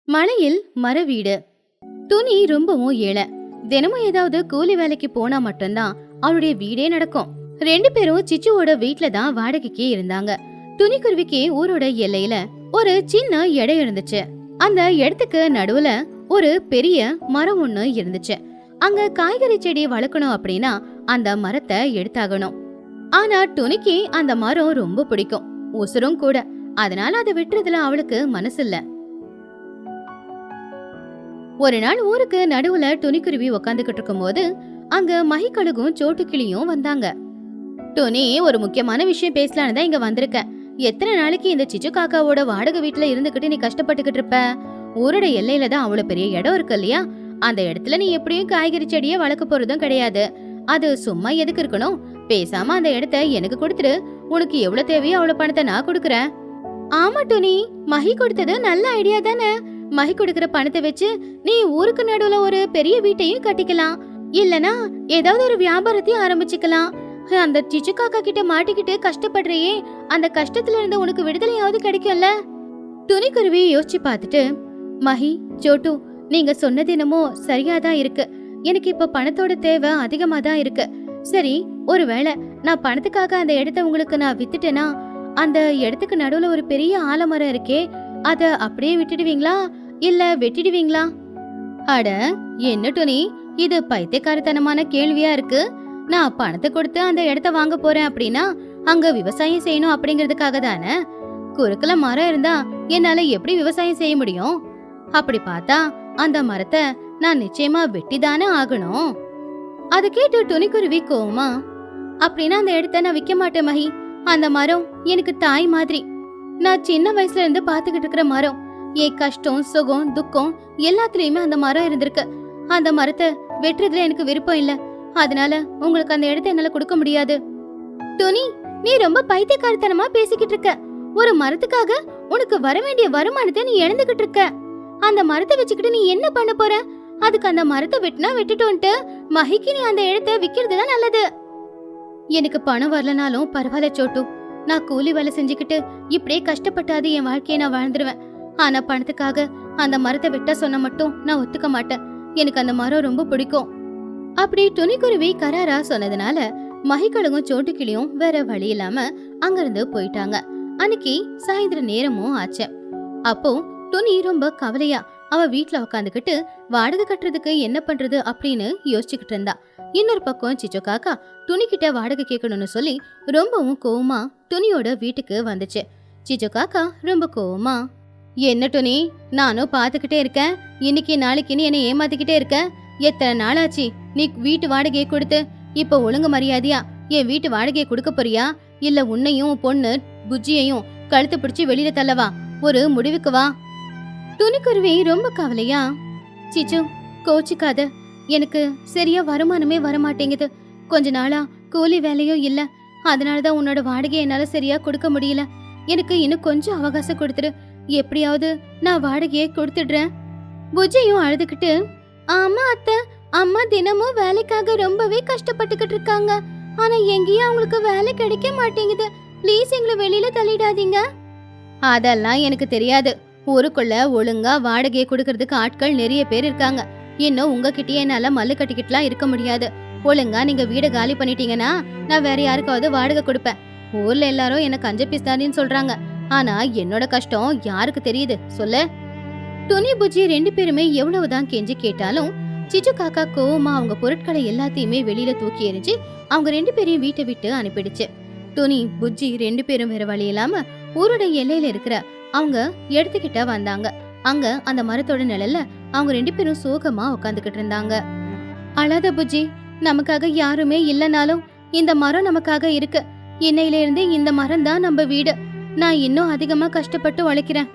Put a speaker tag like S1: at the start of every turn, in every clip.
S1: மலையில் மர வீடு. துணி ரொம்பவும் ஏழை. தினமும் ஏதாவது கூலி வேலைக்கு போனா மட்டும்தான் அவளுடைய வீடே நடக்கும். ரெண்டு பேரும் சிச்சுவோட வீட்ல தான் வாடகைக்கு இருந்தாங்க. துணிக்குருவிக்கு ஊரோட எல்லையில ஒரு சின்ன இடம் இருந்துச்சு. அந்த இடத்துக்கு நடுவுல ஒரு பெரிய மரம் ஒண்ணு இருந்துச்சு. அங்க காய்கறி செடி வளர்க்கணும் அப்படின்னா அந்த மரத்தை எடுத்தாகணும். ஆனா துணிக்கு அந்த மரம் ரொம்ப பிடிக்கும், உசுரும் கூட. அதனால அதை விட்டுறதுல அவளுக்கு மனசு இல்ல. ஒரு நாள் ஊருக்கு நடுவுல துணிக்குருவி உக்காந்துகிட்டு இருக்கும் போது அங்க மகிக்கழுகும் சோட்டுக்கிளியும் வந்தாங்க. துணி, ஒரு முக்கியமான விஷயம் பேசலான்னு தான் இங்க வந்திருக்கேன். எத்தனை நாளைக்கு இந்த சிச்சு காக்காவோட வாடகை வீட்டுல இருந்துகிட்டு நீ கஷ்டப்பட்டுக்கிட்டு இருப்ப? ஊரோட எல்லையில தான் அவ்வளவு பெரிய இடம் இருக்கு இல்லையா? அந்த இடத்துல நீ எப்படியும் காய்கறி செடியை வளர்க்க போறதும் கிடையாது. அது சும்மா எதுக்கு இருக்கணும்? பேசாம அந்த இடத்த எனக்கு கொடுத்துடு. உனக்கு எவ்வளவு தேவையோ அவ்வளவு பணத்தை நான் கொடுக்கறேன். ஆமா துணி, மகி கொடுத்தது நல்ல ஐடியா தானே. மகி கொடுக்கற பணத்தை வச்சு நீ ஊருக்கு நடுவுல ஒரு பெரிய வீட்டையும் கட்டிக்கலாம். இல்லனா ஏதாவது ஒரு வியாபாரத்தையும் ஆரம்பிச்சுக்கலாம். அந்த சிச்சு காக்கா கிட்ட மாட்டிக்கிட்டு கஷ்டப்படுறியே, அந்த கஷ்டத்துல இருந்து உனக்கு விடுதலையாவது கிடைக்கும்ல. துணிக்குருவி யோசிச்சு பார்த்துட்டு, மகி, சோட்டு, நீங்க சொன்னது என்னமோ சரியாதான் இருக்கு. எனக்கு இப்ப பணத்தோட தேவை அதிகமா தான் இருக்கு. சரி, ஒருவேளை நான் பணத்துக்காக அந்த இடத்த உங்களுக்கு நான் வித்துட்டேனா, அந்த இடத்துக்கு நடுவுல ஒரு பெரிய ஆலமரம் இருக்கே, அத அப்படியே விட்டுடுவீங்களா இல்ல வெட்டிடுவீங்களா? அட என்ன துணி, இது பைத்தியக்காரத்தனமான கேள்வியா இருக்கு. நான் பணத்தை கொடுத்து அந்த இடத்த வாங்க போறேன் அப்படின்னா அங்க விவசாயம் செய்யணும் அப்படிங்கறதுக்காக தானே. குறுக்கல மரம் இருந்தா என்னால எப்படி விவசாயம் செய்ய முடியும்? அப்படி பார்த்தா அந்த மரத்தை நான் நிச்சயமா வெட்டிதானே ஆகணும். அதை கேட்டு துணிக்குருவி கோவமா, அப்படின்னா அந்த இடத்த நான் விற்க மாட்டேன் மகி. அந்த மரம் எனக்கு தாய் மாதிரி. நான் சின்ன வயசுல இருந்து பாத்துக்கிட்டு இருக்கிற மரம். என் கஷ்டம், சுகம், துக்கம் எல்லாத்துலயுமே அந்த மரம் இருந்திருக்கு. அந்த மரத்தை வெட்டுறதுல எனக்கு விருப்பம் இல்ல. அதனால உங்களுக்கு அந்த இடத்த என்னால கொடுக்க முடியாது. துணி, நீ ரொம்ப பைத்தியக்காரத்தனமா பேசிக்கிட்டு இருக்க. ஒரு மரத்துக்காக உனக்கு வர வேண்டிய வருமானத்தை நீ இழந்துகிட்டு இருக்க. அந்த மரத்தை வச்சுக்கிட்டு நீ என்ன பண்ண போற? அதுக்கு அந்த மரத்தை வெட்டினா வெட்டிட்டோன்ட்டு மகிக்கு நீ அந்த இடத்த விக்கிறதுதான் நல்லது. எனக்கு பணம் வரலனாலும் பரவாயில்ல சோட்டு. நான் கூலி வேலை செஞ்சுக்கிட்டு இப்படியே கஷ்டப்பட்டாது என் வாழ்க்கையை நான் வாழ்ந்துருவேன். ஆனா பணத்துக்காக அந்த மரத்தை வெட்ட சொன்ன மட்டும் நான் ஒத்துக்க மாட்டேன். எனக்கு அந்த மரம் ரொம்ப பிடிக்கும். அப்படி துணிக்குருவி கராரா சொன்னதுனால மகிக்கழுகும் சோட்டுக்கிளியும் வேற வழி இல்லாம அங்கிருந்து போயிட்டாங்க. அன்னைக்கு சாயந்தர நேரமும் ஆச்சு. அப்போ துணி ரொம்ப கவலையா அவ வீட்டுல உக்காந்துக்கிட்டு வாடகை கட்டுறதுக்கு என்ன பண்றது அப்படின்னு யோசிச்சுக்கிட்டு இருந்தா. இன்னொரு பக்கம் சிச்சு காக்கா துணிக்கிட்ட வாடகை கேட்கணும்னு சொல்லி ரொம்பவும் கோவமா துணியோட வீட்டுக்கு வந்துச்சு. சிச்சு காக்கா ரொம்ப கோவமா, என்ன துணி, நானும் பாத்துக்கிட்டே இருக்கேன். இன்னைக்கு நாளைக்குன்னு என்னை ஏமாத்திக்கிட்டே இருக்க. எத்தனை நாளாச்சு நீ வீட்டு வாடகையை கொடுத்து? இப்ப ஒழுங்கு மரியாதையா என் வீட்டு வாடகையை கொடுக்க போறியா இல்ல உன்னையும் பொண்ணு புஜ்ஜியையும் கழுத்து பிடிச்சு வெளியில தள்ளவா? ஒரு முடிவுக்கு வா. துணிக்குருவி ரொம்ப கவலையா, சிச்சு கோச்சிக்காத, எனக்கு சரியா வருமானமே வரமாட்டேங்குது. கொஞ்ச நாளா கூலி வேலையும் இல்ல. அதனாலதான் உன்னோட வாடகை என்னால சரியா கொடுக்க முடியல. எனக்கு இன்னும் கொஞ்சம் அவகாசம் கொடுத்துரு. எப்படியாவது நான் வாடகையை கொடுத்துடுறேன். புஜ்ஜியும் அழுதுகிட்டு, ஆமா அத்தை, அம்மா தினமும் வேலைக்காக ரொம்பவே கஷ்டப்பட்டுக்கிட்டு இருக்காங்க. ஆனா எங்கேயும் அவங்களுக்கு வேலை கிடைக்க மாட்டேங்குது. ப்ளீஸ் எங்களை வெளியில தள்ளிடாதீங்க. அதெல்லாம் எனக்கு தெரியாது. ஊருக்குள்ள ஒழுங்கா வாடகையை கொடுக்கறதுக்கு ஆட்கள் நிறைய பேர் இருக்காங்க. இன்னும் உங்ககிட்டயே என்னால மல்லு கட்டிக்கிட்டுலாம் இருக்க முடியாது. ஒழுங்கா நீங்க வீட காலி பண்ணிட்டீங்கன்னா நான் வேற யாருக்காவது வாடகை கொடுப்பேன். ஊர்ல எல்லாரும் என்ன கஞ்ச பிஸ்தாரின்னு சொல்றாங்க. ஆனா என்னோட கஷ்டம் யாருக்கு தெரியுது சொல்லு? துணி புஜ்ஜி ரெண்டு பேருமே எவ்வளவுதான் கெஞ்சி கேட்டாலும் சிச்சு காக்கா கோவமா அவங்க பொருட்களை எல்லாத்தையுமே வெளியில தூக்கி எறிஞ்சு அவங்க ரெண்டு பேரையும் வீட்டை விட்டு அனுப்பிடுச்சு. துணி புஜ்ஜி ரெண்டு பேரும் வேற வழி இல்லாம ஊரோட எல்லையில இருக்கிற அவங்க எடுத்துக்கிட்ட வந்தாங்க. அங்க அந்த மரத்தோட நிழல்ல அவங்க ரெண்டு பேரும் சோகமா உட்காந்துக்கிட்டு இருந்தாங்க. அழாத புஜ்ஜி, நமக்காக யாருமே இல்லனாலும் இந்த மரம் நமக்காக இருக்கு. இன்னையில இருந்து இந்த மரம் தான் நம்ம வீடு. நான் இன்னும் அதிகமா கஷ்டப்பட்டு உழைக்கிறேன்.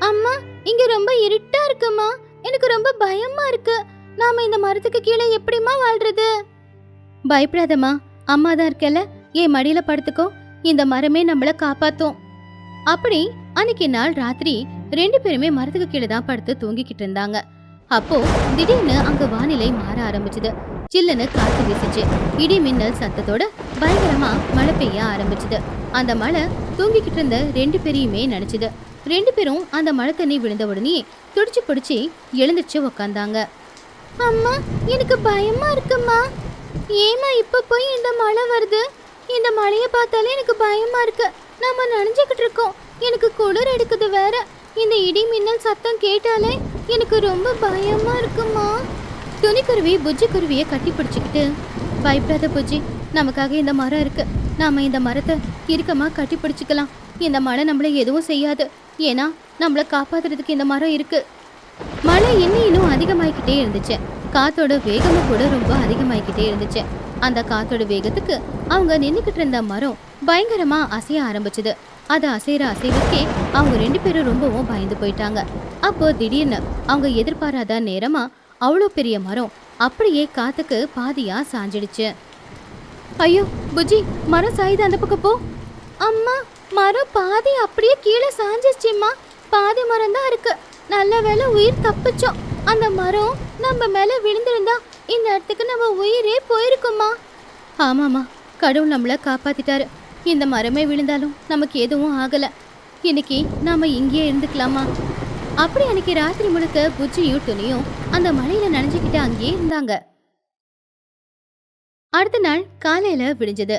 S1: அம்மா, இங்க ரொம்ப இருட்டா இருக்குமா. எனக்கு ரொம்ப பயமா இருக்கு. நாம இந்த மரத்துக்கு கீழே எப்படிமா வாழ்றது? பயப்படாதம்மா, அம்மா தான் இருக்கல, என் மடியில படுத்துக்கோ. இந்த மரமே நம்மள காப்பாத்தும். அப்படி அன்னைக்கு நாள் ராத்திரி ரெண்டு பேருமே மரத்துக்கு கீழே தான் படுத்து தூங்கிக்கிட்டு இருந்தாங்க. அப்போ திடீர்னு அங்க வானிலை மாற ஆரம்பிச்சுது. சில்லுன்னு காத்து வீசிச்சு. இடி மின்னல் சத்தத்தோட பயங்கரமா மழை பெய்ய ஆரம்பிச்சுது. அந்த மழை தூங்கிக்கிட்டு இருந்த ரெண்டு பேரையுமே நினைச்சுது. ரெண்டு பேரும் அந்த மழை தண்ணி விழுந்த உடனே துடிச்சு பிடிச்சி எழுந்திருச்சு உக்காந்தாங்க. அம்மா, எனக்கு பயமா இருக்குமா. ஏமா இப்ப போய் இந்த மழை வருது? இந்த மழையை பார்த்தாலே எனக்கு பயமா இருக்கு. நம்ம நனைஞ்சுக்கிட்டு இருக்கோம், எனக்கு குளிர் எடுக்குது வேற. இந்த இடி மின்னல் சத்தம் கேட்டாலே எனக்கு ரொம்ப பயமா இருக்குமா. துணிக்குருவி புஜ்ஜி குருவியை கட்டி பிடிச்சிக்கிட்டு, பயப்படாத புஜ்ஜி, நமக்காக இந்த மரம் இருக்கு. நாம இந்த மரத்தை இறுக்கமா கட்டி பிடிச்சிக்கலாம். இந்த மழை நம்மளை எதுவும் செய்யாது, ஏன்னா நம்மளை காப்பாத்துறதுக்கு இந்த மரம் இருக்கு. மழை இன்னும் அதிகமாயிக்கிட்டே இருந்துச்சு. காத்தோட வேகமும் கூட ரொம்ப அதிகமாயிக்கிட்டே இருந்துச்சு. அந்த காத்தோட வேகத்துக்கு அவங்க நின்றுக்கிட்டு இருந்த மரம் பயங்கரமா அசைய ஆரம்பிச்சுது. அது அசைற அசைவுக்கே அவங்க ரெண்டு பேரும் ரொம்பவும் பயந்து போயிட்டாங்க. அப்போ திடீர்னு அவங்க எதிர்பாராத நேரமா அவ்வளோ பெரிய மரம் அப்படியே காத்துக்கு பாதியா சாஞ்சிடுச்சு. ஐயோ புஜ்ஜி, மரம் சாயுது, அந்த பக்கம் போ. அம்மா, மரம் பாதி அப்படியே கீழே சாஞ்சிச்சுமா. பாதி மரம் தான் இருக்கு. நல்ல வேளை உயிர் தப்பிச்சோம். அந்த மரம் நம்ம மேல விழுந்திருந்தா இந்த இடத்துக்கு நம்ம உயிரே போயிருக்குமா. ஆமாமா, கடவுள் நம்மளை காப்பாத்திட்டாரு. இந்த மரமே விழுந்தாலும் நமக்கு எதுவும் ஆகல. இன்னைக்கு நாம இங்கேயே இருந்துக்கலாமா. அப்படி அன்னைக்கு ராத்திரி முழுக்க புஜ்ஜியும் துணியும் அந்த மலையில நனைஞ்சுக்கிட்டு அங்கேயே இருந்தாங்க. அடுத்த நாள் காலையில விடிஞ்சது.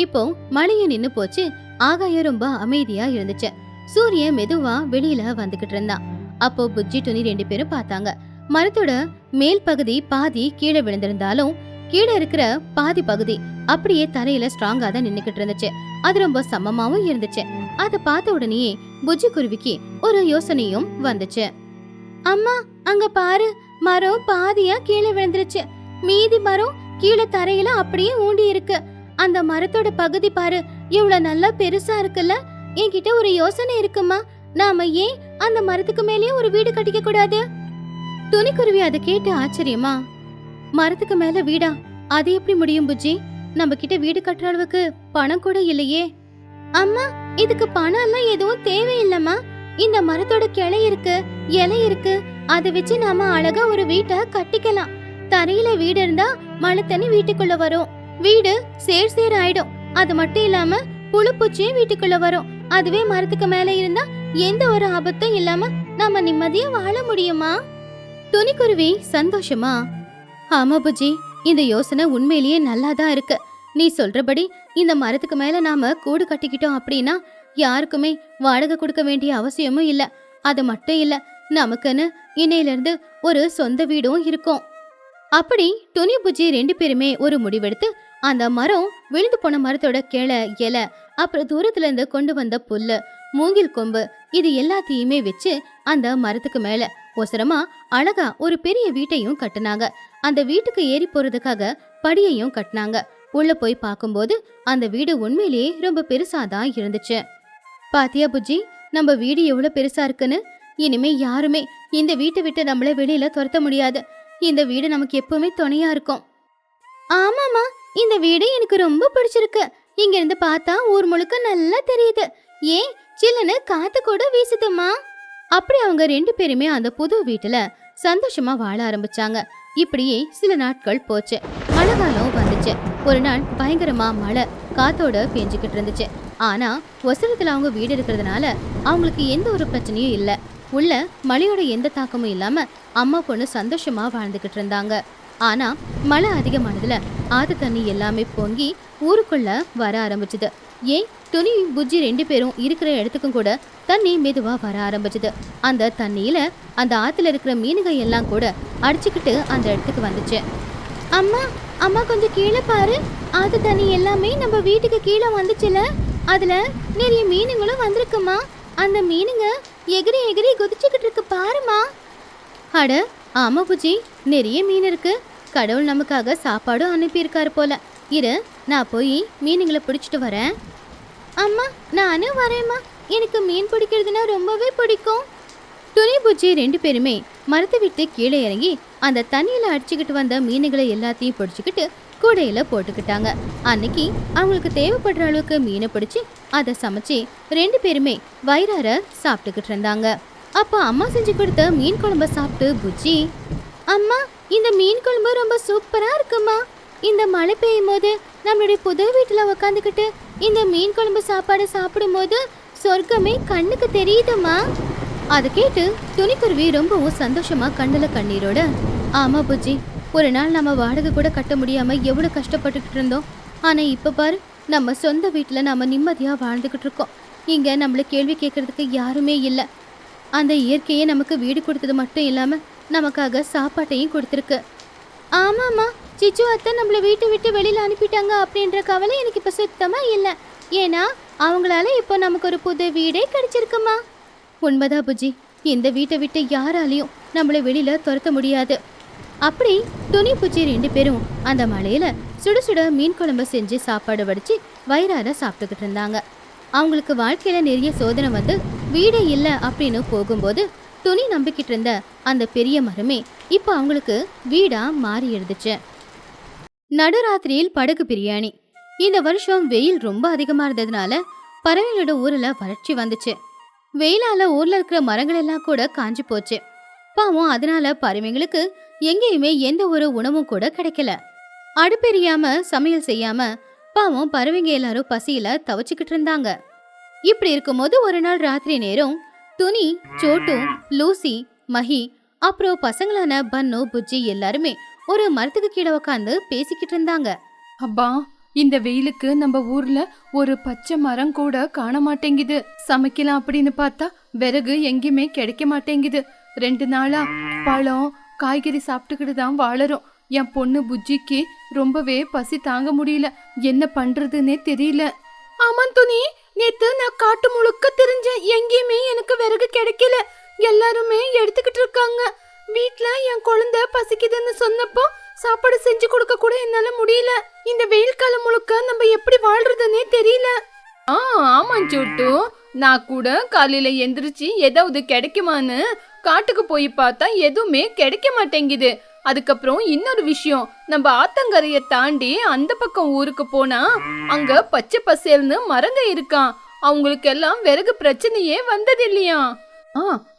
S1: இப்போ மழையும் நின்னு போச்சு. ஆகாயம் ரொம்ப அமைதியா இருந்துச்சு. சூரியன் மெதுவா வெளியில வந்துகிட்டு இருந்தான். அப்போ புஜ்ஜி துணி ரெண்டு பேரும் பார்த்தாங்க. மரத்தோட மேல் பகுதி பாதி கீழே விழுந்திருந்தாலும் கீழே இருக்கிற பாதி பகுதி அப்படியே தரையில ஸ்ட்ராங்கா தான் நின்னுக்கிட்டு இருந்துச்சு. அது ரொம்ப சமமாவும் இருந்துச்சு. அதை பார்த்த உடனே புஜ்ஜி குருவிக்கு ஒரு யோசனையும் வந்துச்சு. அம்மா, அங்க பாரு, மரம் பாதியா கீழே விழுந்துருச்சு. மீதி மரம் கீழே தரையில அப்படியே ஊண்டி இருக்கு. அந்த மரத்தோட பகுதி பாரு, இவ்வளவு நல்லா பெருசா இருக்குல்ல. என்கிட்ட ஒரு யோசனை இருக்குமா. நாம ஏன் அந்த மரத்துக்கு மேலேயே ஒரு வீடு கட்டிக்க கூடாது? துணிக்குருவி அதை கேட்டு ஆச்சரியமா, மரத்துக்கு மேல வீடா? அது எப்படி முடியும் புஜ்ஜி? நம்ம கிட்ட வீடு கட்டுற அளவுக்கு பணம் கூட இல்லையே. அம்மா, இதுக்கு பணம் எல்லாம் எதுவும் தேவையில்லம்மா. இந்த மரத்தோட கிளை இருக்கு, இலை இருக்கு. அதை வச்சு நாம அழகா ஒரு வீட்டை கட்டிக்கலாம். தரையில வீடு இருந்தா மழை தண்ணி வீட்டுக்குள்ள வரும், வீடு சேர் சேர் ஆயிடும். அது மட்டும் இல்லாம புழு பூச்சியும் வீட்டுக்குள்ள வரும். அதுவே மரத்துக்கு மேல இருந்தா எந்த ஒரு ஆபத்தும் இல்லாம நாம நிம்மதியா வாழ முடியுமா? துணிக்குருவி சந்தோஷமா, ஆமா புஜ்ஜி, இந்த யோசனை உண்மையிலேயே நல்லாதான் இருக்கு. நீ சொல்றபடி இந்த மரத்துக்கு மேல நாம கூடு கட்டிக்கிட்டோம் அப்படின்னா யாருக்குமே வாடகை கொடுக்க வேண்டிய அவசியமும் இல்ல. அது மட்டும் இல்ல, நமக்குன்னு இன்னையில இருந்து ஒரு சொந்த வீடும் இருக்கும். அப்படி துணி புஜ்ஜி ரெண்டு பேருமே ஒரு முடிவெடுத்து அந்த மரம் விழுந்து போன மரத்தோட கிளை, இலை, அப்புறம் தூரத்துல இருந்து கொண்டு வந்த புல்லு, மூங்கில் கொம்பு, இது எல்லாத்தையுமே வச்சு அந்த மரத்துக்கு மேல ஒசரமா அழகா ஒரு பெரிய வீட்டையும் கட்டினாங்க. அந்த வீட்டுக்கு ஏறி போறதுக்காக படியையும் கட்டினாங்க. உள்ள போய் பார்க்கும்போது அந்த வீடு உண்மையிலேயே ரொம்ப பெருசாதான் இருந்துச்சு. பாத்தியா புஜ்ஜி, நம்ம வீடு எவ்வளவு பெருசா இருக்குன்னு. இனிமே யாருமே இந்த வீட்டை விட்டு நம்மள வெளியில துரத்த முடியாது. இந்த வீடு நமக்கு எப்பவுமே துணையா இருக்கும். ஆமாமா, இந்த வீடு எனக்கு ரொம்ப பிடிச்சிருக்கு. இங்க இருந்து பார்த்தா ஊர் முழுக்க நல்லா தெரியுது. ஏன் சில்லுன்னு காத்து கூட வீசுதுமா. அப்படி அவங்க ரெண்டு பேருமே அந்த புது வீட்டுல சந்தோஷமா வாழ ஆரம்பிச்சாங்க. இப்படியே சில நாட்கள் போச்சு. மழை காலம் வந்துச்சு. ஒரு நாள் பயங்கரமா மழை காத்தோட பெஞ்சுக்கிட்டு இருந்துச்சு. ஆனா ஒசரத்துல அவங்க வீடு இருக்கிறதுனால அவங்களுக்கு எந்த ஒரு பிரச்சனையும் இல்ல. உள்ள மழையோட எந்த தாக்கமும் இல்லாம அம்மா பொண்ணு சந்தோஷமா வாழ்ந்துகிட்டு இருந்தாங்க. ஆனா மழை அதிகமானதுல ஆத்து தண்ணி எல்லாமே பொங்கி ஊருக்குள்ள வர ஆரம்பிச்சுது. ஏன் துணி புஜ்ஜி ரெண்டு பேரும் இருக்கிற இடத்துக்கும் கூட தண்ணி மெதுவா வர ஆரம்பிச்சுது. அந்த தண்ணியில அந்த ஆத்துல இருக்கிற மீன்கள் எல்லாம் கூட அடிச்சுக்கிட்டு அந்த இடத்துக்கு வந்துச்சு. அம்மா, அம்மா கொஞ்சம் கீழே பாரு, ஆத்து தண்ணி எல்லாமே நம்ம வீட்டுக்கு கீழே வந்துச்சுல. அதுல நிறைய மீனுங்களும் வந்திருக்குமா. அந்த மீனுங்க எகிரி எகிரி குதிச்சுக்கிட்டு இருக்கு பாருமா. அட ஆமா புஜ்ஜி, நிறைய மீன் இருக்கு. கடவுள் நமக்காக சாப்பாடும் அனுப்பியிருக்காரு போல. இரு, நான் போய் மீனுங்களை பிடிச்சிட்டு வரேன். அம்மா, நானும் வரேம்மா. எனக்கு மீன் பிடிக்கிறதுனா ரொம்பவே பிடிக்கும். துணி புஜ்ஜி ரெண்டு பேருமே மரத்தை விட்டு கீழே இறங்கி அந்த தண்ணியில அடிச்சுக்கிட்டு வந்த மீனுகளை எல்லாத்தையும் பிடிச்சிக்கிட்டு கூடையில போட்டுக்கிட்டாங்க. அன்னைக்கு அவங்களுக்கு தேவைப்படுற அளவுக்கு மீனை பிடிச்சி அதை சமைச்சு ரெண்டு பேருமே வயிறார சாப்பிட்டுக்கிட்டு இருந்தாங்க. அப்போ அம்மா செஞ்சு கொடுத்த மீன் குழம்ப சாப்பிட்டு புஜ்ஜி, அம்மா, இந்த மீன் குழம்பு ரொம்ப சூப்பரா இருக்குமா. இந்த மழை பெய்யும் போது நம்மளுடைய புது வீட்டுல உக்காந்துக்கிட்டு இந்த மீன் குழம்பு சாப்பாடு சாப்பிடும் போது சொர்க்கமே கண்ணுக்கு தெரியுதுமா. அதை கேட்டு துணிக்குருவி ரொம்பவும் சந்தோஷமா கண்ணுல கண்ணீரோட, ஆமா புஜ்ஜி, ஒரு நாள் நம்ம வாடகை கூட கட்ட முடியாம எவ்வளவு கஷ்டப்பட்டுக்கிட்டு இருந்தோம். ஆனா இப்ப பாரு, நம்ம சொந்த வீட்டுல நம்ம நிம்மதியா வாழ்ந்துகிட்டு இருக்கோம். இங்க நம்மள கேள்வி கேட்கறதுக்கு யாருமே இல்ல. அந்த இயற்கையே நமக்கு வீடு கொடுத்தது மட்டும் இல்லாம நமக்காக சாப்பாட்டையும் கொடுத்துருக்கு. ஆமாம்மா, சிச்சு அத்தை நம்மள வீட்டை விட்டு வெளியில அனுப்பிட்டாங்க அப்படின்ற கவலை எனக்கு இப்ப சுத்தமா இல்ல. ஏன்னா அவங்களால இப்போ நமக்கு ஒரு புது வீடே கிடைச்சிருக்குமா. உண்மைதான் புஜி, இந்த வீட்டை விட்டு யாராலையும் நம்மளை வெளியில துரத்த முடியாது. அப்படி துணி பூச்சி 2 பேரும் அந்த மலையில சுட சுட மீன் குழம்பு செஞ்சு சாப்பாடு வடிச்சு வயிறார சாப்பிட்டுக்கிட்டு இருந்தாங்க. அவங்களுக்கு வாழ்க்கையில நிறைய சோதனை வந்து வீடே இல்லை அப்படின்னு போகும்போது துணி நம்பிக்கிட்டு இருந்த அந்த பெரிய மரமே இப்போ அவங்களுக்கு வீடா மாறி இருந்துச்சு. நடுராத்திரியில் படகு பிரியாணி. இந்த வருஷம் வெயில் ரொம்ப அதிகமா இருந்ததுனால பறவைகளோட ஊர்ல வறட்சி வந்துச்சு. வெயிலால ஊர்ல இருக்கிற மரங்கள் எல்லாம் கூட காஞ்சு போச்சு. பாவம், அதனால பறவைங்களுக்கு எங்கேயுமே எந்த ஒரு உணவும் கூட கிடைக்கல. அடுப்பெரியாம சமையல் செய்யாம பாவம் பறவைங்க எல்லாரும் பசியில தவச்சுக்கிட்டு இருந்தாங்க. இப்படி இருக்கும்போது ஒரு நாள் ராத்திரி நேரம் துணி, சோட்டு, லூசி, மஹி அப்புறம் பசங்களான பன்னு, புஜ்ஜி எல்லாருமே ஒரு மரத்துக்கு கீழே உட்காந்து பேசிக்கிட்டு இருந்தாங்க.
S2: அப்பா, இந்த வெயிலுக்கு நம்ம ஊர்ல ஒரு பச்சை மரம் கூட காண மாட்டேங்குது. சமைக்கலாம் அப்படின்னு பார்த்தா விறகு எங்கேயுமே கிடைக்க மாட்டேங்குது. 2 நாளா பழம் காய்கறி சாப்பிட்டுக்கிட்டு தான் வாழறோம். என் பொண்ணு புஜ்ஜிக்கு ரொம்பவே பசி தாங்க முடியல. என்ன பண்றதுன்னே தெரியல. ஆமா துணி, நேத்து நான் காட்டு முழுக்க தெரிஞ்சேன். எங்கேயுமே எனக்கு விறகு கிடைக்கல. எல்லாருமே எடுத்துக்கிட்டு இருக்காங்க. வீட்ல என் குழந்தை பசிக்குதுன்னு சொன்னப்போ சாப்பாடு செஞ்சு கொடுக்க கூட என்னால முடியல. இந்த வெயில் காலம் முழுக்க நம்ம எப்படி வாழ்றதுன்னே தெரியல. ஆமா சோட்டு, நான் கூட காலையில எந்திரிச்சு ஏதாவது கிடைக்குமான்னு காட்டுக்கு போய் பார்த்தா எதுவுமே கிடைக்க மாட்டேங்குது. அதுக்கப்புறம் இன்னொரு விஷயம், நம்ம ஆத்தங்கரைய தாண்டி அந்த பக்கம் ஊருக்கு போனா அங்க பச்சை பசேல்னு மரங்க இருக்கான். அவங்களுக்கு எல்லாம் விறகு பிரச்சனையே வந்தது இல்லையா?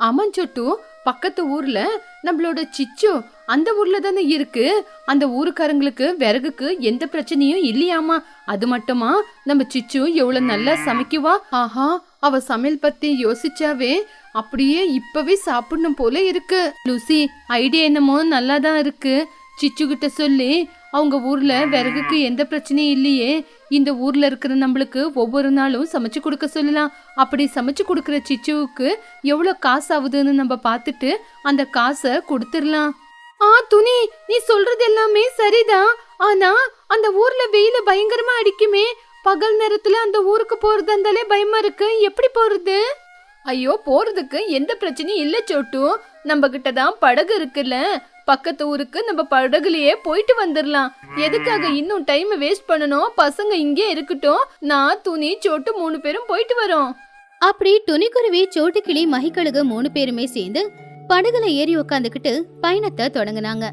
S2: ஆமா சோட்டு, பக்கத்து ஊர்ல நம்மளோட சிச்சு அந்த ஊர்ல தானே இருக்கு. அந்த ஊருக்காரங்களுக்கு விறகுக்கு எந்த பிரச்சனையும் இல்லையாமா. அது மட்டுமா, நம்ம சிச்சு எவ்வளவு நல்லா சமைக்குவா. ஆஹா, அவ சமையல் பத்தி யோசிச்சாவே அப்படியே இப்பவே சாப்பிடணும் போல இருக்கு. லூசி, ஐடியா என்னமோ நல்லாதான் இருக்கு. சிச்சு கிட்ட சொல்லி அவங்க ஊர்ல விறகுக்கு எந்த பிரச்சனையும் இல்லையே, இந்த ஊர்ல இருக்கிற நம்மளுக்கு ஒவ்வொரு நாளும் சமைச்சு கொடுக்க சொல்லலாம். அப்படி சமைச்சு கொடுக்கற சிச்சுவுக்கு எவ்வளவு காசு ஆகுதுன்னு நம்ம பார்த்துட்டு அந்த காசை கொடுத்துடலாம். துணி, நீ சொல்றது எல்லாமே சரிதான். ஆனா அந்த ஊர்ல வெயில பயங்கரமா அடிக்குமே. பகல் நேரத்துல அந்த ஊருக்கு போறது இருந்தாலே பயமா இருக்கு. எப்படி போறது? ஐயோ, போறதுக்கு எந்த பிரச்சனையும் இல்ல சோட்டு. நம்ம கிட்டதான் படகு இருக்குல்ல, பக்கத்து ஊருக்கு நம்ம படகுலயே போயிட்டு வந்துடலாம். எதுக்காக இன்னும் டைம் வேஸ்ட் பண்ணணும்? பசங்க இங்கே இருக்கட்டும். நான் துணி சோட்டு 3 பேரும் போயிட்டு வரோம்.
S1: அப்படி துணிக்குருவி, சோட்டுக்கிளி, மகிக்கழுகு 3 பேருமே சேர்ந்து படகுல ஏறி உட்காந்துக்கிட்டு பயணத்தை தொடங்கினாங்க.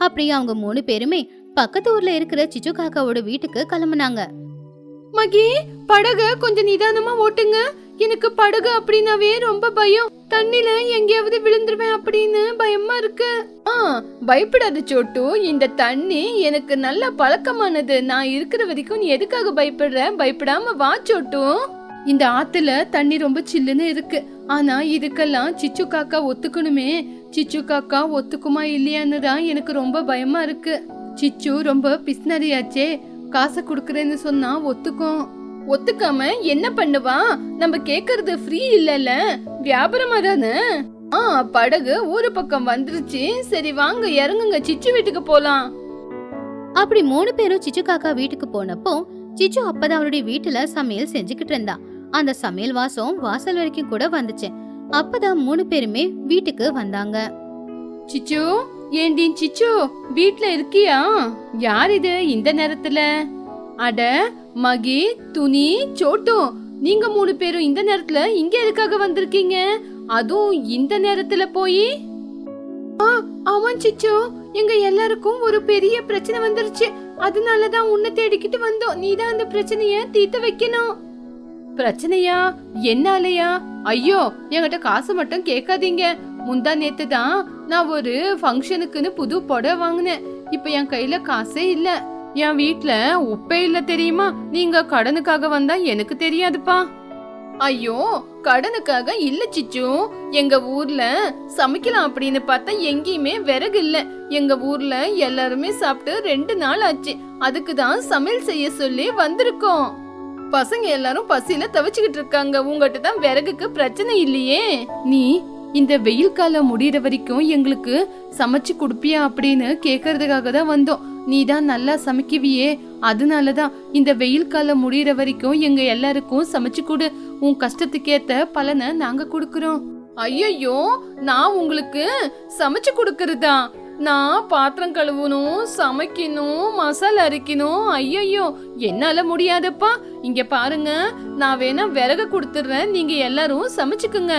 S1: அப்படி அவங்க 3 பேருமே பக்கத்து ஊர்ல இருக்கிற சிச்சு காக்காவோட வீட்டுக்கு கிளம்புனாங்க.
S2: மகி, படக கொஞ்சம் நிதானமா ஓட்டுங்க. எனக்கு படகு அப்படின்னாவே ரொம்ப பயம். தண்ணில எங்கேயாவது விழுந்துருவேன் அப்படின்னு பயமா இருக்கு. பயப்படாத சோட்டு, இந்த தண்ணி எனக்கு நல்ல பழக்கமானது. நான் இருக்கிற வரைக்கும் நீ எதுக்காக பயப்படுற? பயப்படாம வா சோட்டு. இந்த ஆத்துல தண்ணி ரொம்ப சில்லுன்னு இருக்கு. ஆனா இதுக்கெல்லாம் சிச்சு காக்கா ஒத்துக்கணுமே. சிச்சு காக்கா ஒத்துக்குமா இல்லையான்னு தான் எனக்கு ரொம்ப பயமா இருக்கு. சிச்சு ரொம்ப பிஸ்னரியாச்சே. காசை குடுக்கறேன்னு சொன்னா ஒத்துக்கும். ஒத்துக்காம என்ன பண்ணுவா? நம்ம கேக்குறது ஃப்ரீ இல்லல, வியாபாரமா தானே. படகு ஊரு பக்கம் வந்துருச்சு. சரி வாங்க இறங்குங்க, சிச்சு வீட்டுக்கு போலாம்.
S1: அப்படி 3 பேரும் சிச்சு காக்கா வீட்டுக்கு போனப்போ சிச்சு அப்பதான் அவருடைய வீட்டுல சமையல் செஞ்சுக்கிட்டு இருந்தா. அந்த சமையல் வாசம் வாசல் வரைக்கும் கூட வந்துச்சு. அப்பதான் 3 பேருமே வீட்டுக்கு வந்தாங்க.
S2: சிச்சு, ஏண்டி சிச்சு, வீட்ல இருக்கியா? யார் இது இந்த நேரத்துல? அட மகி, துணி, சோட்டு, நீங்க 3 பேரும் இந்த நேரத்துல இங்க எதுக்காக வந்திருக்கீங்க? அதுவும் இந்த நேரத்துல போய்? ஆமா சிச்சு, எங்க எல்லாருக்கும் ஒரு பெரிய பிரச்சனை வந்துருச்சு. அதனாலதான் உன்னை தேடிக்கிட்டு வந்தோம். நீதான் அந்த பிரச்சனைய தீர்த்து வைக்கணும். பிரச்சனையா? என்னாலயா? ஐயோ, என்கிட்ட காசு மட்டும் கேட்காதீங்க. முந்தா நேத்து தான் நான் ஒரு ஃபங்க்ஷனுக்குன்னு புது புடவை வாங்கினேன். இப்ப என் கையில காசே இல்ல. என் வீட்ல உப்பே இல்ல தெரியுமா? நீங்க கடனுக்காக வந்தா எனக்கு தெரியாதுப்பா. ஐயோ, கடனுக்காக இல்ல சிச்சு. எங்க ஊர்ல சமைக்கலாம் அப்படின்னு பார்த்தா எங்கேயுமே விறகு இல்ல. எங்க ஊர்ல எல்லாருமே சாப்பிட்டு 2 நாள் ஆச்சு. அதுக்கு தான் சமையல் செய்ய சொல்லி வந்திருக்கோம். பசங்க எல்லாரும் பசியில தவிச்சுக்கிட்டு இருக்காங்க. உங்ககிட்ட தான் விறகுக்கு பிரச்சனை இல்லையே. நீ இந்த வெயில் காலம் முடியற வரைக்கும் எங்களுக்கு சமைச்சு குடுப்பியா அப்படின்னு கேக்குறதுக்காக தான் வந்தோம். நீ தான் நல்லா சமைக்குவியே, அதனாலதான் இந்த வெயில் காலம் முடியற வரைக்கும் எங்க எல்லாருக்கும் சமைச்சு கொடு. உன் கஷ்டத்துக்கேத்த பலனை நாங்க கொடுக்கறோம். ஐயோ, நான் உங்களுக்கு சமைச்சு கொடுக்கறதா? நான் பாத்திரம் கழுவணும், சமைக்கணும், மசாலா அரைக்கணும். ஐயோ, என்னால முடியாதப்பா. இங்க பாருங்க, நான் வேணா விறகு கொடுத்துறேன், நீங்க எல்லாரும் சமைச்சுக்குங்க.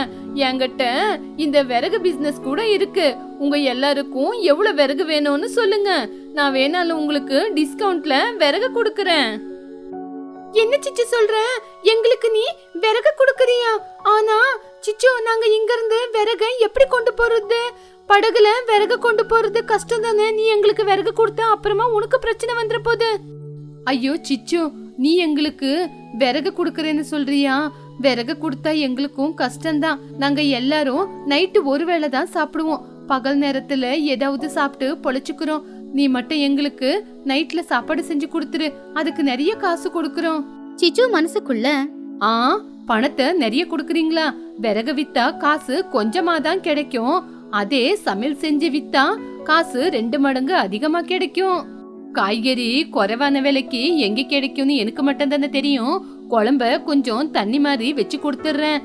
S2: என்கிட்ட இந்த விறகு பிசினஸ் கூட இருக்கு. உங்க எல்லாருக்கும் எவ்வளவு விறகு வேணும்னு சொல்லுங்க, நான் வேணாலும் உங்களுக்கு டிஸ்கவுண்ட்ல விறகு கொடுக்கறேன். என்ன சிச்சு சொல்ற? எங்களுக்கு நீ விறகு கொடுக்கறியா? ஆனா சிச்சு, நாங்க இங்க இருந்து விறகை எப்படி கொண்டு போறது? படகுல விறகு கொண்டு போறது கஷ்டம் தானே. நீ எங்களுக்கு விறகு கொடுத்தா அப்புறமா உனக்கு பிரச்சனை வந்துற போது. ஐயோ சிச்சு, நீ எங்களுக்கு விறகு கொடுக்கறேன்னு சொல்றியா? விறகு கொடுத்தா எங்களுக்கும் கஷ்டம்தான். நாங்க எல்லாரும் நைட்டு ஒருவேளை தான் சாப்பிடுவோம். பகல் நேரத்துல ஏதாவது சாப்பிட்டு பொழைச்சுக்கிறோம். நீ மட்டும் எங்களுக்கு நைட்ல சாப்பாடு செஞ்சு கொடுத்துரு, அதுக்கு நிறைய காசு கொடுக்கறோம்.
S1: சிச்சு மனசுக்குள்ள,
S2: பணத்தை நிறைய கொடுக்கறீங்களா? விறகு வித்தா காசு கொஞ்சமா தான் கிடைக்கும். அதே சமையல் செஞ்சு வித்தா காசு 2 மடங்கு அதிகமா கிடைக்கும். காய்கறி குறைவான விலைக்கு எங்க கிடைக்கும்னு எனக்கு மட்டும் தானே தெரியும். குழம்ப கொஞ்சம் தண்ணி மாதிரி வச்சு கொடுத்துறேன்.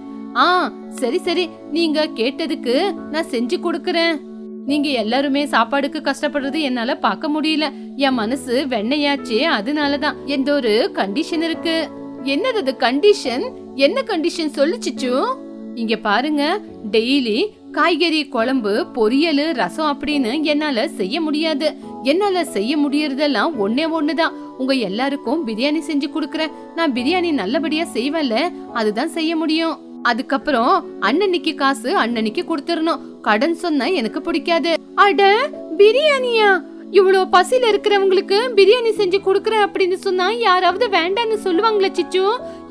S2: சரி சரி, நீங்க கேட்டதுக்கு நான் செஞ்சு கொடுக்கறேன். நீங்க எல்லாருமே சாப்பாடுக்கு கஷ்டப்படுறது என்னால பார்க்க முடியல. என் மனசு வெண்ணையாச்சே, அதனாலதான். எந்த ஒரு கண்டிஷன் இருக்கு. என்னது கண்டிஷன்? என்ன கண்டிஷன் சொல்லு சிச்சு. இங்க பாருங்க, டெய்லி காய்கறி குழம்பு, பொரியல், ரசம் அப்படின்னு என்னால செய்ய முடியாது. என்னால செய்ய முடியறதெல்லாம் ஒண்ணுதான். உங்க எல்லாருக்கும் பிரியாணி செஞ்சு கொடுக்கறேன். நான் பிரியாணி நல்லபடியா செய்வேன்ல, அதுதான் செய்ய முடியும். அதுக்கப்புறம் அன்னன்னைக்கு காசு அன்னன்னைக்கு கொடுத்துடணும். கடன் சொன்னா எனக்கு பிடிக்காது. அட, பிரியாணியா? இவ்வளவு பசியில இருக்கிறவங்களுக்கு பிரியாணி செஞ்சு கொடுக்கறேன் அப்படின்னு சொன்னா யாராவது வேண்டான்னு சொல்லுவாங்களா சிச்சு?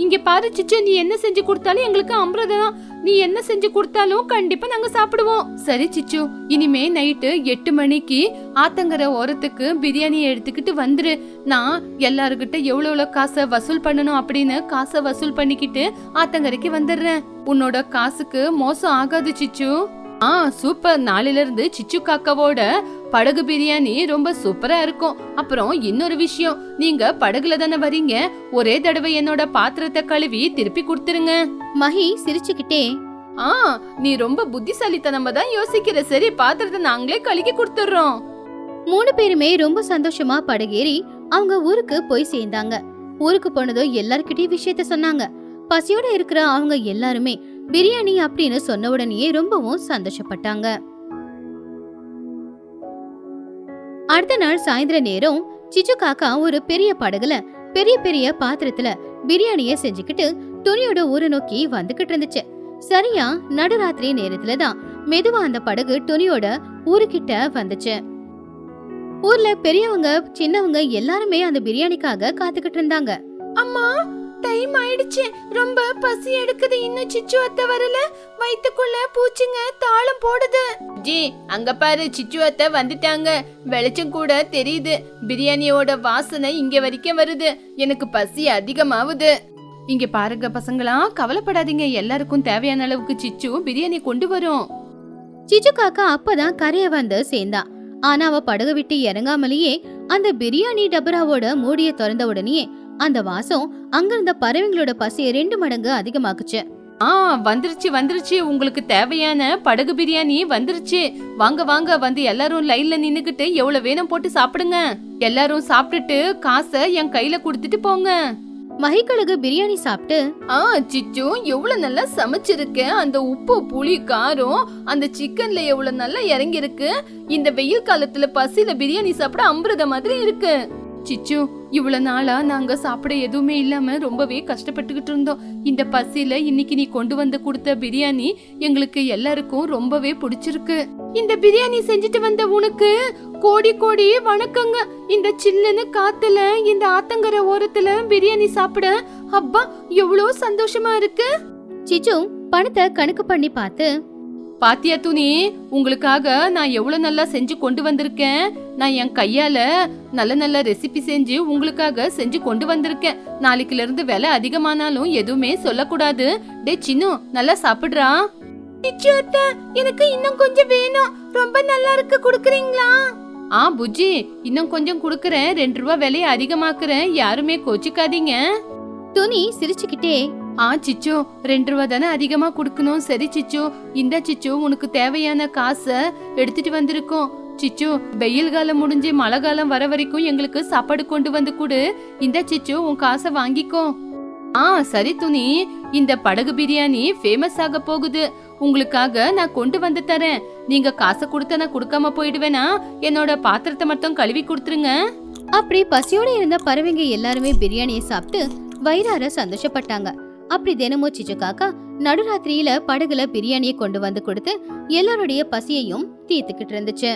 S2: இங்க பாரு சிச்சு, நீ என்ன செஞ்சு கொடுத்தாலும் எங்களுக்கு அமிர்தம். நீ என்ன செஞ்சு கொடுத்தாலும் கண்டிப்பா நாங்க சாப்பிடுவோம். சரி சிச்சு, இனிமே நைட்டு 8 மணிக்கு ஆத்தங்கரை ஓரத்துக்கு பிரியாணி எடுத்துக்கிட்டு வந்துரு. நான் எல்லாருக்கிட்ட எவ்வளவு காசை வசூல் பண்ணணும் அப்படின்னு காசை வசூல் பண்ணிக்கிட்டு ஆத்தங்கரைக்கு வந்துடுறேன். உன்னோட காசுக்கு மோசம் ஆகாது சிச்சு. சூப்பர். நாளையில இருந்து சிச்சு காக்காவோட படகு பிரியாணி ரொம்ப சூப்பரா இருக்கும். அப்புறம் இன்னொரு விஷயம், நீங்க படகுல தானே வரீங்க, ஒரே தடவை என்னோட பாத்திரத்தை கழுவி திருப்பி கொடுத்துருங்க.
S1: மஹி சிரிச்சுக்கிட்டே,
S2: நீ ரொம்ப புத்திசாலித்தனமா தான் யோசிக்கிற. சரி, பாத்திரத்தை நாங்களே கழுகி கொடுத்துறோம்.
S1: 3 பேருமே ரொம்ப சந்தோஷமா படகேறி அவங்க ஊருக்கு போய் சேர்ந்தாங்க. ஊருக்கு போனதோ எல்லார்கிட்டயும் விஷயத்த சொன்னாங்க. பசியோட இருக்கிற அவங்க எல்லாருமே பிரியாணி அப்படின்னு சொன்ன உடனே ரொம்பவும் சந்தோஷப்பட்டாங்க. அடுத்த நாள் சாயந்தர நேரம் சிச்சு காக்கா ஒரு பெரிய படகுல பெரிய பெரிய பாத்திரத்துல பிரியாணிய செஞ்சுக்கிட்டு துணியோட ஊரை நோக்கி வந்துகிட்டு இருந்துச்சு. சரியா நடுராத்திரி நேரத்துலதான் மெதுவா அந்த படகு துணியோட ஊருக்கிட்ட வந்துச்சு. ஊர்ல பெரியவங்க சின்னவங்க எல்லாருமே அந்த பிரியாணிக்காக காத்துக்கிட்டு இருந்தாங்க.
S2: அம்மா, டைம் ஆயிடுச்சு, ரொம்ப பசி எடுக்குது. இன்னும் சிச்சு அத்தை வரல, வயித்துக்குள்ள பூச்சிங்க தாளம் போடுது. ஜி, அங்க பாரு, சிச்சு அத்தை வந்துட்டாங்க. வெளிச்சம் கூட தெரியுது. பிரியாணியோட வாசனை இங்க வரைக்கும் வருது. எனக்கு பசி அதிகமாவுது. இங்க பாருங்க பசங்களா, கவலைப்படாதீங்க. எல்லாருக்கும் தேவையான அளவுக்கு சிச்சு பிரியாணி கொண்டு வரும்.
S1: சிச்சு காக்கா அப்பதான் கரைய வந்து சேர்ந்தா. ஆனா அவ படகு விட்டு இறங்காமலேயே அந்த பிரியாணி டபராவோட மூடிய திறந்த உடனே அந்த வாசம் அங்கிருந்த பறவைங்களோட பசியை 2 மடங்கு அதிகமாக்குச்சு.
S2: வந்துருச்சு. உங்களுக்கு தேவையான படகு பிரியாணி வந்துருச்சு. வாங்க வாங்க, வந்து எல்லாரும் லைன்ல நின்னுகிட்டு எவ்வளவு வேணும் போட்டு சாப்பிடுங்க. எல்லாரும் சாப்பிட்டுட்டு காசை என் கையில குடுத்துட்டு போங்க.
S1: மஹிக்கழுகு பிரியாணி சாப்பிட்டு,
S2: சிச்சு எவ்வளவு நல்லா சமைச்சிருக்க. அந்த உப்பு, புளி, காரம் அந்த சிக்கன்ல எவ்வளவு நல்லா இறங்கி இருக்கு. இந்த வெயில் காலத்துல பசியில பிரியாணி சாப்பிட அமிர்த மாதிரி இருக்கு. சிச்சு, இவ்வளவு நாளா நாங்க சாப்பிட எதுவுமே இல்லாம ரொம்பவே கஷ்டப்பட்டுக்கிட்டு இருந்தோம். இந்த பசியில இன்னைக்கு நீ கொண்டு வந்து கொடுத்த பிரியாணி எங்களுக்கு எல்லாருக்கும் ரொம்பவே பிடிச்சிருக்கு. இந்த பிரியாணி செஞ்சுட்டு வந்த உனக்கு கோடி கோடி வணக்கங்க. இந்த சில்லுன்னு காத்துல இந்த ஆத்தங்கரை ஓரத்துல பிரியாணி சாப்பிட அப்பா எவ்வளவு சந்தோஷமா இருக்கு.
S1: சிச்சு பணத்தை கணக்கு பண்ணி பார்த்து,
S2: பாத்தியா துணி, உங்களுக்காக நான் எவ்வளவு நல்லா செஞ்சு கொண்டு வந்திருக்கேன். நான் என் கையால நல்ல நல்ல ரெசிபி செஞ்சு உங்களுக்காக செஞ்சு கொண்டு வந்திருக்கேன். நாளைக்குல இருந்து விலை அதிகமானாலும் எதுவுமே சொல்லக்கூடாது. டே சின்னு, நல்லா சாப்பிடுறா. எனக்கு இன்னும் கொஞ்சம் வேணும். ரொம்ப நல்லா இருக்கு, குடுக்குறீங்களா? புஜ்ஜி, இன்னும் கொஞ்சம் குடுக்கறேன். 2 ரூபா விலையை அதிகமாக்குறேன், யாருமே கோச்சிக்காதீங்க.
S1: துணி சிரிச்சுக்கிட்டே,
S2: சிச்சு 2 ரூபா தானே அதிகமா குடுக்கணும். சரி சிச்சு, இந்த சிச்சு உனக்கு தேவையான காசை எடுத்துட்டு வந்திருக்கோம். சிச்சு, வெயில் காலம் முடிஞ்சு மழை காலம் வர வரைக்கும் எங்களுக்கு சாப்பாடு கொண்டு வந்து கொடு. இந்த சிச்சு, உன் காசை வாங்கிக்கோ. சரி துணி, இந்த படகு பிரியாணி ஃபேமஸ் ஆக போகுது. உங்களுக்காக நான் கொண்டு வந்து தரேன். நீங்க காசை கொடுத்தா நான் கொடுக்காம போயிடுவேனா? என்னோட பாத்திரத்தை மட்டும் கழுவி கொடுத்துருங்க.
S1: அப்படி பசியோட இருந்த பறவைங்க எல்லாருமே பிரியாணியை சாப்பிட்டு வயிறார சந்தோஷப்பட்டாங்க. அப்படி தினமும் சிச்சு காக்கா நடுராத்திரியில படகுல பிரியாணியை கொண்டு வந்து கொடுத்து எல்லாருடைய பசியையும் தீர்த்துக்கிட்டு இருந்துச்சு.